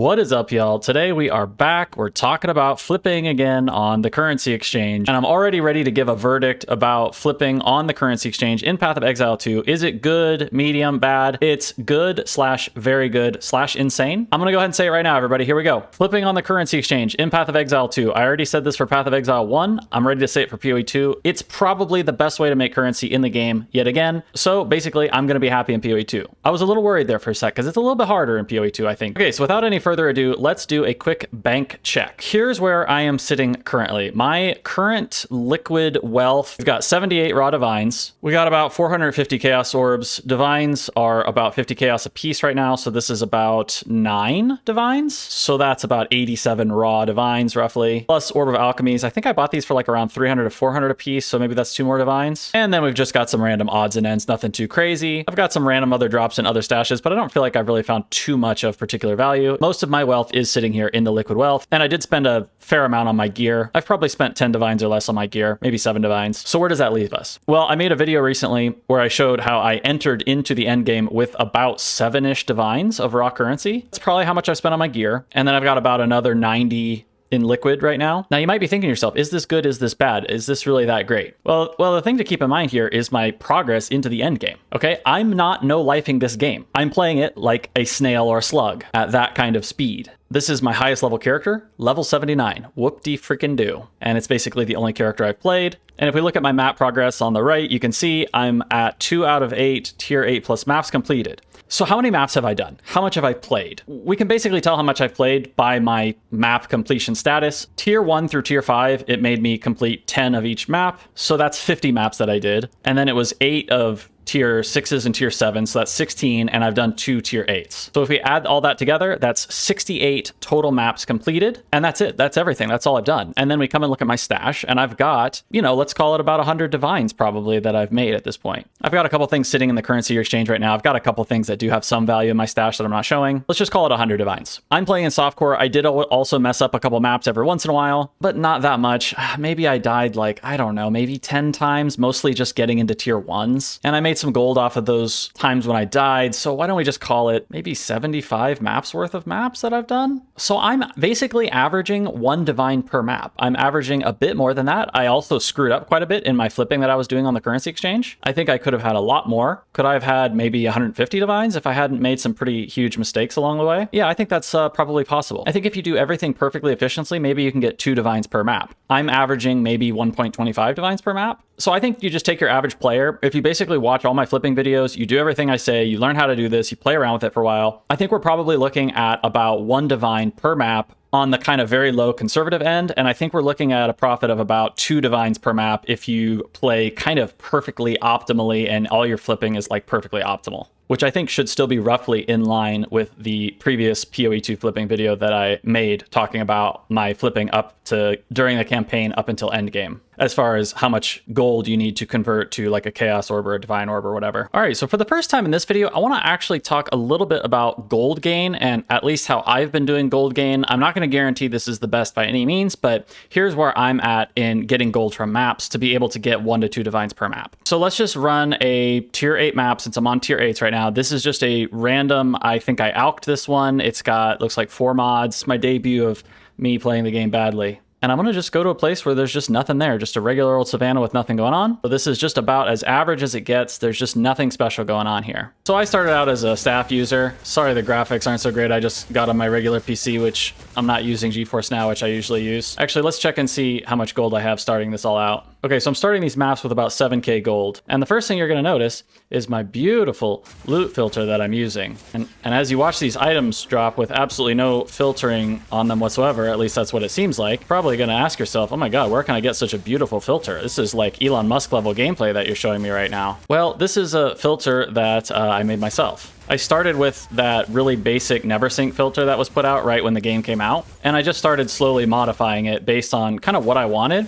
What is up, y'all? Today we are back. We're talking about flipping again on the currency exchange. And I'm already ready to give a verdict about flipping on the currency exchange in Path of Exile 2. Is it good, medium, bad? It's good slash very good slash insane. I'm gonna go ahead and say it right now, everybody. Here we go. Flipping on the currency exchange in Path of Exile 2. I already said this for Path of Exile 1. I'm ready to say it for PoE 2. It's probably the best way to make currency in the game yet again. So basically, I'm gonna be happy in PoE 2. I was a little worried there for a sec because it's a little bit harder in PoE 2, I think. Okay, so without any further ado, let's do a quick bank check. Here's where I am sitting currently. My current liquid wealth, we've got 78 raw divines. We got about 450 chaos orbs. Divines are about 50 chaos a piece right now, so this is about 9 divines. So that's about 87 raw divines roughly. Plus Orb of Alchemies. I think I bought these for like around 300 to 400 a piece, so maybe that's 2 more divines. And then we've just got some random odds and ends, nothing too crazy. I've got some random other drops and other stashes, but I don't feel like I've really found too much of particular value. Most of my wealth is sitting here in the liquid wealth, and I did spend a fair amount on my gear. I've probably spent 10 divines or less on my gear, maybe 7 divines. So where does that leave us? Well, I made a video recently where I showed how I entered into the end game with about 7-ish divines of raw currency. That's probably how much I've spent on my gear, and then I've got about another 90 in liquid right now. Now you might be thinking to yourself, is this good? Is this bad? Is this really that great? Well, the thing to keep in mind here is my progress into the end game. Okay, I'm not no-lifing this game. I'm playing it like a snail or a slug at that kind of speed. This is my highest level character, level 79. Whoop-de-frickin-do. And it's basically the only character I've played. And if we look at my map progress on the right, you can see I'm at 2 out of 8 tier 8 plus maps completed. So how many maps have I done? How much have I played? We can basically tell how much I've played by my map completion status. Tier 1 through tier 5, it made me complete 10 of each map. So that's 50 maps that I did. And then it was 8 of tier 6s and tier 7s, so that's 16, and I've done 2 tier 8s. So if we add all that together, that's 68 total maps completed, and that's it. That's everything. That's all I've done. And then we come and look at my stash, and I've got, let's call it about 100 divines probably that I've made at this point. I've got a couple things sitting in the currency exchange right now. I've got a couple things that do have some value in my stash that I'm not showing. Let's just call it 100 divines. I'm playing in softcore. I did also mess up a couple maps every once in a while, but not that much. Maybe I died I don't know, maybe 10 times, mostly just getting into tier 1s. And I made some gold off of those times when I died, so why don't we just call it maybe 75 maps worth of maps that I've done? So I'm basically averaging 1 divine per map. I'm averaging a bit more than that. I also screwed up quite a bit in my flipping that I was doing on the currency exchange. I think I could have had a lot more. Could I have had maybe 150 divines if I hadn't made some pretty huge mistakes along the way? Yeah, I think that's probably possible. I think if you do everything perfectly efficiently, maybe you can get 2 divines per map. I'm averaging maybe 1.25 divines per map. So I think you just take your average player. If you basically watch all my flipping videos, you do everything I say, you learn how to do this, you play around with it for a while, I think we're probably looking at about 1 divine per map on the kind of very low conservative end. And I think we're looking at a profit of about 2 divines per map if you play kind of perfectly optimally and all your flipping is perfectly optimal, which I think should still be roughly in line with the previous PoE 2 flipping video that I made talking about my flipping up to during the campaign up until endgame, as far as how much gold you need to convert to a chaos orb or a divine orb or whatever. All right, so for the first time in this video, I want to actually talk a little bit about gold gain and at least how I've been doing gold gain. I'm not going to guarantee this is the best by any means, but here's where I'm at in getting gold from maps to be able to get 1 to 2 divines per map. So let's just run a tier 8 map since I'm on tier 8s right now. This is just a random, I think I alked this one. It's got, looks like 4 mods, my debut of me playing the game badly. And I'm gonna just go to a place where there's just nothing there, just a regular old savannah with nothing going on. So this is just about as average as it gets. There's just nothing special going on here. So I started out as a staff user. Sorry, the graphics aren't so great. I just got on my regular PC, which I'm not using GeForce Now, which I usually use. Actually, let's check and see how much gold I have starting this all out. Okay, so I'm starting these maps with about 7K gold. And the first thing you're gonna notice is my beautiful loot filter that I'm using. And as you watch these items drop with absolutely no filtering on them whatsoever, at least that's what it seems like, probably gonna ask yourself, oh my God, where can I get such a beautiful filter? This is like Elon Musk level gameplay that you're showing me right now. Well, this is a filter that I made myself. I started with that really basic NeverSync filter that was put out right when the game came out. And I just started slowly modifying it based on kind of what I wanted.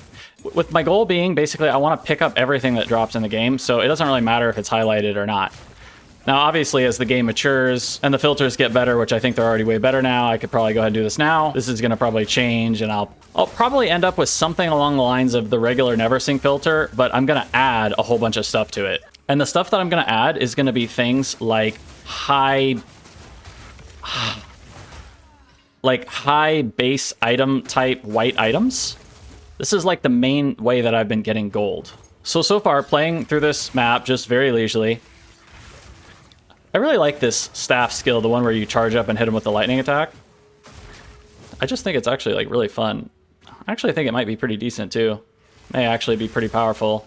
With my goal being basically I want to pick up everything that drops in the game, so it doesn't really matter if it's highlighted or not. Now, obviously, as the game matures and the filters get better, which I think they're already way better now, I could probably go ahead and do this now. This is going to probably change, and I'll probably end up with something along the lines of the regular NeverSync filter, but I'm going to add a whole bunch of stuff to it. And the stuff that I'm going to add is going to be things like high... like high base item type white items. This is like the main way that I've been getting gold. So far, playing through this map just very leisurely. I really like this staff skill, the one where you charge up and hit him with the lightning attack. I just think it's actually like really fun. I actually think it might be pretty decent too. May actually be pretty powerful.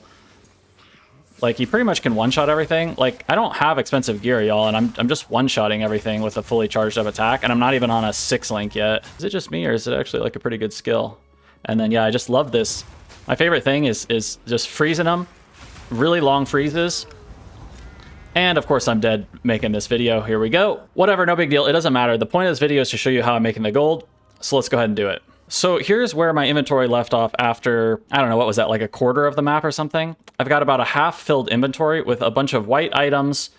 Like, you pretty much can one-shot everything. Like, I don't have expensive gear, y'all, and I'm just one-shotting everything with a fully charged up attack, and I'm not even on a 6 link yet. Is it just me, or is it actually like a pretty good skill? And then, yeah, I just love this. My favorite thing is just freezing them. Really long freezes. And, of course, I'm dead making this video. Here we go. Whatever, no big deal. It doesn't matter. The point of this video is to show you how I'm making the gold. So let's go ahead and do it. So here's where my inventory left off after, I don't know, what was that, like a quarter of the map or something? I've got about a half-filled inventory with a bunch of white items,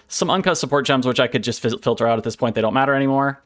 some uncut support gems, which I could just filter out at this point. They don't matter anymore.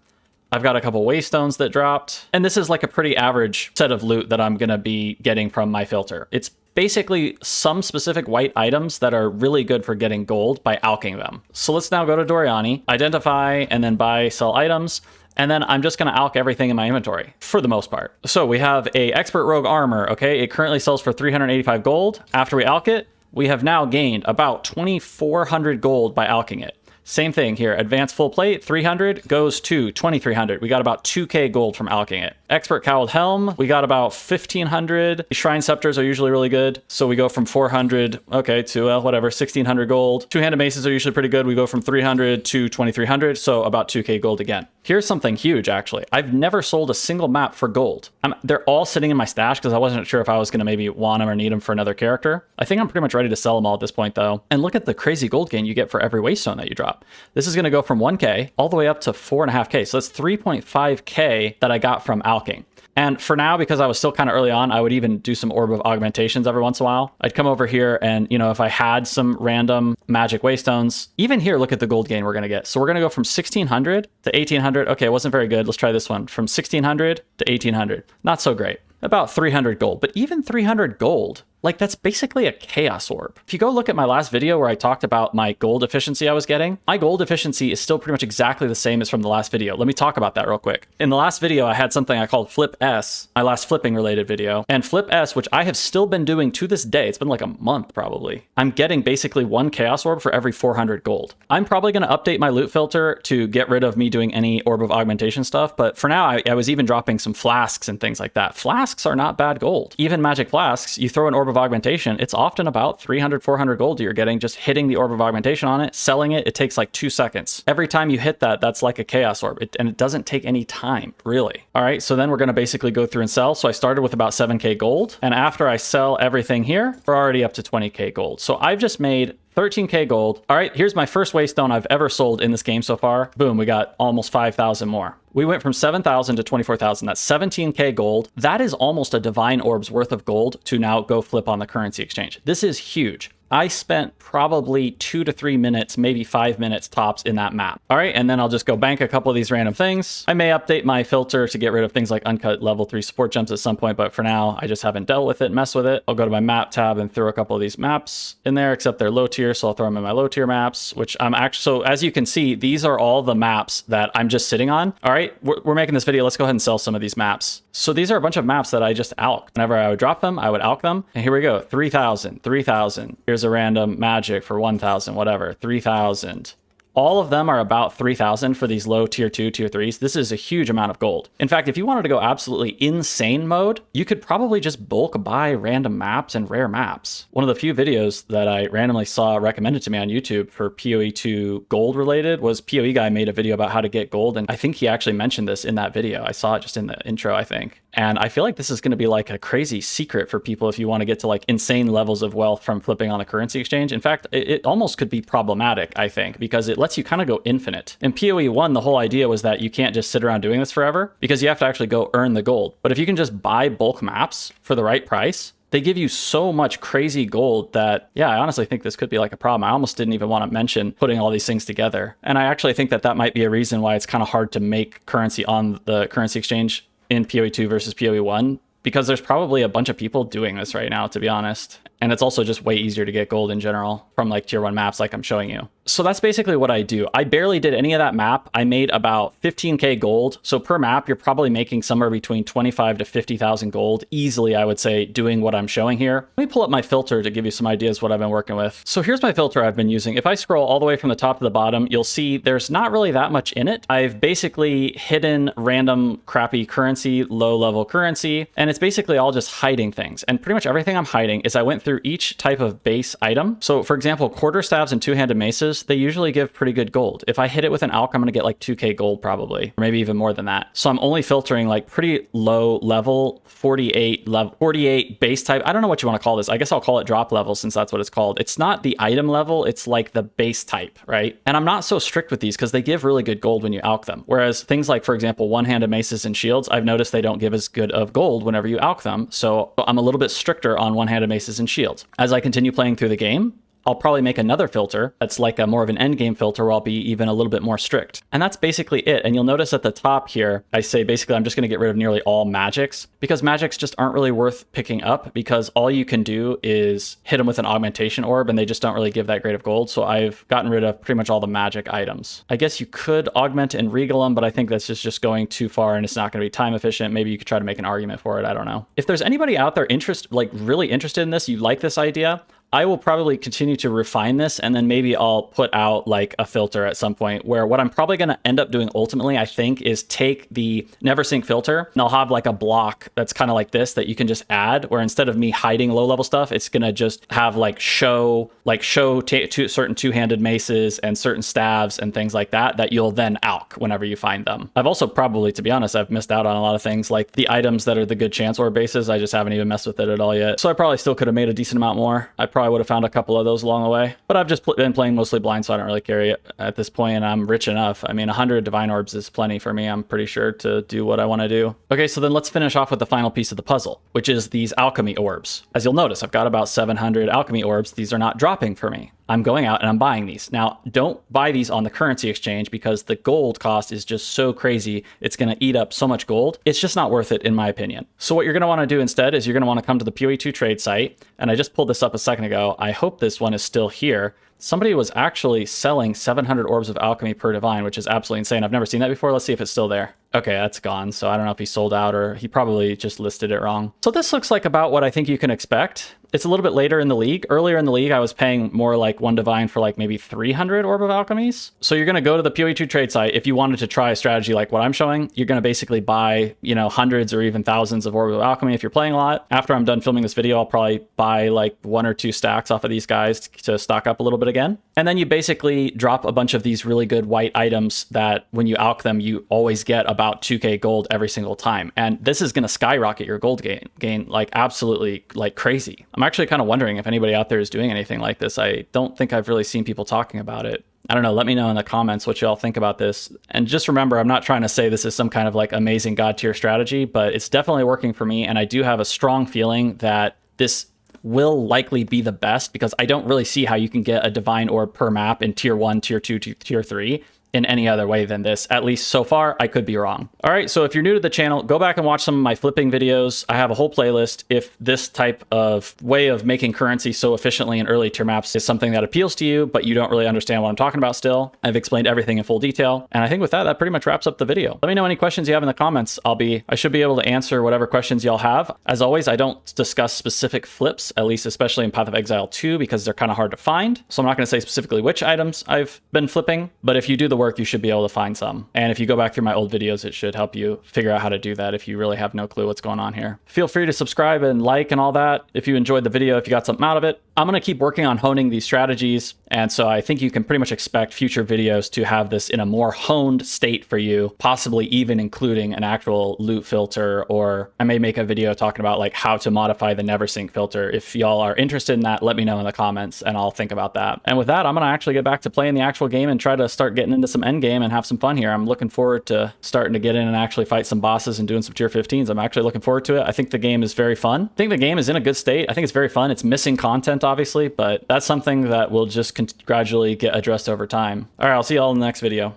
I've got a couple waystones that dropped. And this is like a pretty average set of loot that I'm going to be getting from my filter. It's basically some specific white items that are really good for getting gold by alching them. So let's now go to Doriani, identify, and then buy, sell items. And then I'm just going to alch everything in my inventory for the most part. So we have a expert rogue armor. Okay, it currently sells for 385 gold. After we alch it, we have now gained about 2,400 gold by alching it. Same thing here. Advanced full plate, 300 goes to 2,300. We got about 2k gold from alching it. Expert cowled helm, we got about 1,500. Shrine scepters are usually really good. So we go from 400, okay, to whatever, 1,600 gold. Two-handed maces are usually pretty good. We go from 300 to 2,300, so about 2k gold again. Here's something huge, actually. I've never sold a single map for gold. They're all sitting in my stash because I wasn't sure if I was going to maybe want them or need them for another character. I think I'm pretty much ready to sell them all at this point, though. And look at the crazy gold gain you get for every waystone that you drop. This is going to go from 1k all the way up to 4.5k. So that's 3.5k that I got from alching. And for now, because I was still kind of early on, I would even do some Orb of Augmentations every once in a while. I'd come over here and, you know, if I had some random magic waystones, even here, look at the gold gain we're going to get. So we're going to go from 1,600 to 1,800. Okay, it wasn't very good. Let's try this one. From 1,600 to 1,800. Not so great. About 300 gold. But even 300 gold, like, that's basically a chaos orb. If you go look at my last video where I talked about my gold efficiency I was getting, my gold efficiency is still pretty much exactly the same as from the last video. Let me talk about that real quick. In the last video, I had something I called Flip S, my last flipping related video. And Flip S, which I have still been doing to this day, it's been like a month probably. I'm getting basically one chaos orb for every 400 gold. I'm probably going to update my loot filter to get rid of me doing any Orb of Augmentation stuff. But for now, I was even dropping some flasks and things like that. Flasks are not bad gold. Even magic flasks, you throw an Orb of Augmentation, it's often about 300, 400 gold you're getting just hitting the Orb of Augmentation on it. Selling it, it takes like 2 seconds. Every time you hit that, that's like a chaos orb. And it doesn't take any time, really. All right, so then we're going to basically go through and sell. So I started with about 7k gold. And after I sell everything here, we're already up to 20k gold. So I've just made 13k gold. All right, here's my first waystone I've ever sold in this game so far. Boom, we got almost 5,000 more. We went from 7,000 to 24,000. That's 17k gold. That is almost a divine orb's worth of gold to now go flip on the currency exchange. This is huge. I spent probably 2 to 3 minutes, maybe 5 minutes tops in that map. All right, and then I'll just go bank a couple of these random things. I may update my filter to get rid of things like uncut level 3 support gems at some point, but for now, I just haven't dealt with it, mess with it. I'll go to my map tab and throw a couple of these maps in there, except they're low tier, so I'll throw them in my low tier maps, which I'm actually, so as you can see, these are all the maps that I'm just sitting on. All right, we're making this video. Let's go ahead and sell some of these maps. So these are a bunch of maps that I just alched. Whenever I would drop them, I would alch them. And here we go, 3,000, 3,000. Here's a random magic for 1,000, whatever, 3,000. All of them are about 3,000 for these low tier 2, tier 3s. This is a huge amount of gold. In fact, if you wanted to go absolutely insane mode, you could probably just bulk buy random maps and rare maps. One of the few videos that I randomly saw recommended to me on YouTube for PoE2 gold related was PoE Guy made a video about how to get gold. And I think he actually mentioned this in that video. I saw it just in the intro, I think. And I feel like this is going to be like a crazy secret for people if you want to get to like insane levels of wealth from flipping on the currency exchange. In fact, it almost could be problematic, I think, because it lets you kind of go infinite. In PoE 1, the whole idea was that you can't just sit around doing this forever because you have to actually go earn the gold. But if you can just buy bulk maps for the right price, they give you so much crazy gold that, yeah, I honestly think this could be like a problem. I almost didn't even want to mention putting all these things together. And I actually think that that might be a reason why it's kind of hard to make currency on the currency exchange in PoE 2 versus PoE 1, because there's probably a bunch of people doing this right now, to be honest. And it's also just way easier to get gold in general from like tier 1 maps like I'm showing you. So that's basically what I do. I barely did any of that map. I made about 15K gold. So per map, you're probably making somewhere between 25 to 50,000 gold easily, I would say, doing what I'm showing here. Let me pull up my filter to give you some ideas what I've been working with. So here's my filter I've been using. If I scroll all the way from the top to the bottom, you'll see there's not really that much in it. I've basically hidden random crappy currency, low level currency, and it's basically all just hiding things. And pretty much everything I'm hiding is I went through each type of base item. So for example, quarterstaves and two-handed maces, they usually give pretty good gold. If I hit it with an alch, I'm gonna get like 2K gold probably, or maybe even more than that. So I'm only filtering like pretty low level, 48 base type. I don't know what you want to call this. I guess I'll call it drop level since that's what it's called. It's not the item level, it's like the base type, right? And I'm not so strict with these because they give really good gold when you alch them. Whereas things like, for example, one-handed maces and shields, I've noticed they don't give as good of gold whenever you alch them. So I'm a little bit stricter on one-handed maces and shields. As I continue playing through the game, I'll probably make another filter that's like a more of an end game filter where I'll be even a little bit more strict. And that's basically it. And you'll notice at the top here, I say basically I'm just going to get rid of nearly all magics because magics just aren't really worth picking up because all you can do is hit them with an augmentation orb and they just don't really give that great of gold. So I've gotten rid of pretty much all the magic items. I guess you could augment and regal them, but I think that's just going too far and it's not going to be time efficient. Maybe you could try to make an argument for it. I don't know. If there's anybody out there really interested in this, you like this idea, I will probably continue to refine this and then maybe I'll put out like a filter at some point where what I'm probably going to end up doing ultimately, I think, is take the Neversink filter and I'll have like a block that's kind of like this that you can just add where instead of me hiding low level stuff, it's going to just have like show certain two-handed maces and certain staves and things like that you'll then alch whenever you find them. I've also probably, to be honest, I've missed out on a lot of things like the items that are the good chance orb bases. I just haven't even messed with it at all yet. So I probably still could have made a decent amount more. I probably would have found a couple of those along the way, but I've just been playing mostly blind, so I don't really care at this point, and I'm rich enough. I mean, 100 divine orbs is plenty for me, I'm pretty sure, to do what I want to do. Okay, so then let's finish off with the final piece of the puzzle, which is these alchemy orbs. As you'll notice, I've got about 700 alchemy orbs. These are not dropping for me. I'm going out and I'm buying these. Now, don't buy these on the currency exchange because the gold cost is just so crazy. It's going to eat up so much gold. It's just not worth it, in my opinion. So what you're going to want to do instead is you're going to want to come to the PoE2 trade site. And I just pulled this up a second ago. I hope this one is still here. Somebody was actually selling 700 orbs of alchemy per divine, which is absolutely insane. I've never seen that before. Let's see if it's still there. Okay, that's gone. So I don't know if he sold out or he probably just listed it wrong. So this looks like about what I think you can expect. It's a little bit later in the league. Earlier in the league, I was paying more like one divine for like maybe 300 orb of alchemies. So you're going to go to the PoE2 trade site. If you wanted to try a strategy like what I'm showing, you're going to basically buy, hundreds or even thousands of orb of alchemy if you're playing a lot. After I'm done filming this video, I'll probably buy like 1 or 2 stacks off of these guys to stock up a little bit again. And then you basically drop a bunch of these really good white items that when you alch them, you always get about 2K gold every single time. And this is going to skyrocket your gold gain like absolutely like crazy. I'm actually kind of wondering if anybody out there is doing anything like this. I don't think I've really seen people talking about it. I don't know. Let me know in the comments what y'all think about this. And just remember, I'm not trying to say this is some kind of like amazing god tier strategy, but it's definitely working for me. And I do have a strong feeling that this will likely be the best because I don't really see how you can get a divine orb per map in tier 1, tier 2, tier 3 in any other way than this. At least so far, I could be wrong. All right, so if you're new to the channel, go back and watch some of my flipping videos. I have a whole playlist. If this type of way of making currency so efficiently in early tier maps is something that appeals to you, but you don't really understand what I'm talking about still, I've explained everything in full detail. And I think with that, that pretty much wraps up the video. Let me know any questions you have in the comments. I should be able to answer whatever questions y'all have. As always, I don't discuss specific flips, at least especially in Path of Exile 2, because they're kind of hard to find. So I'm not going to say specifically which items I've been flipping, but if you do the work, you should be able to find some. And if you go back through my old videos, it should help you figure out how to do that if you really have no clue what's going on here. Feel free to subscribe and like and all that if you enjoyed the video, if you got something out of it. I'm going to keep working on honing these strategies. And so I think you can pretty much expect future videos to have this in a more honed state for you, possibly even including an actual loot filter, or I may make a video talking about like how to modify the Neversink filter. If y'all are interested in that, let me know in the comments and I'll think about that. And with that, I'm going to actually get back to playing the actual game and try to start getting into some endgame and have some fun here. I'm looking forward to starting to get in and actually fight some bosses and doing some tier 15s. I'm actually looking forward to it. I think the game is very fun. I think the game is in a good state. I think it's very fun. It's missing content, obviously, but that's something that will just gradually get addressed over time. All right, I'll see y'all in the next video.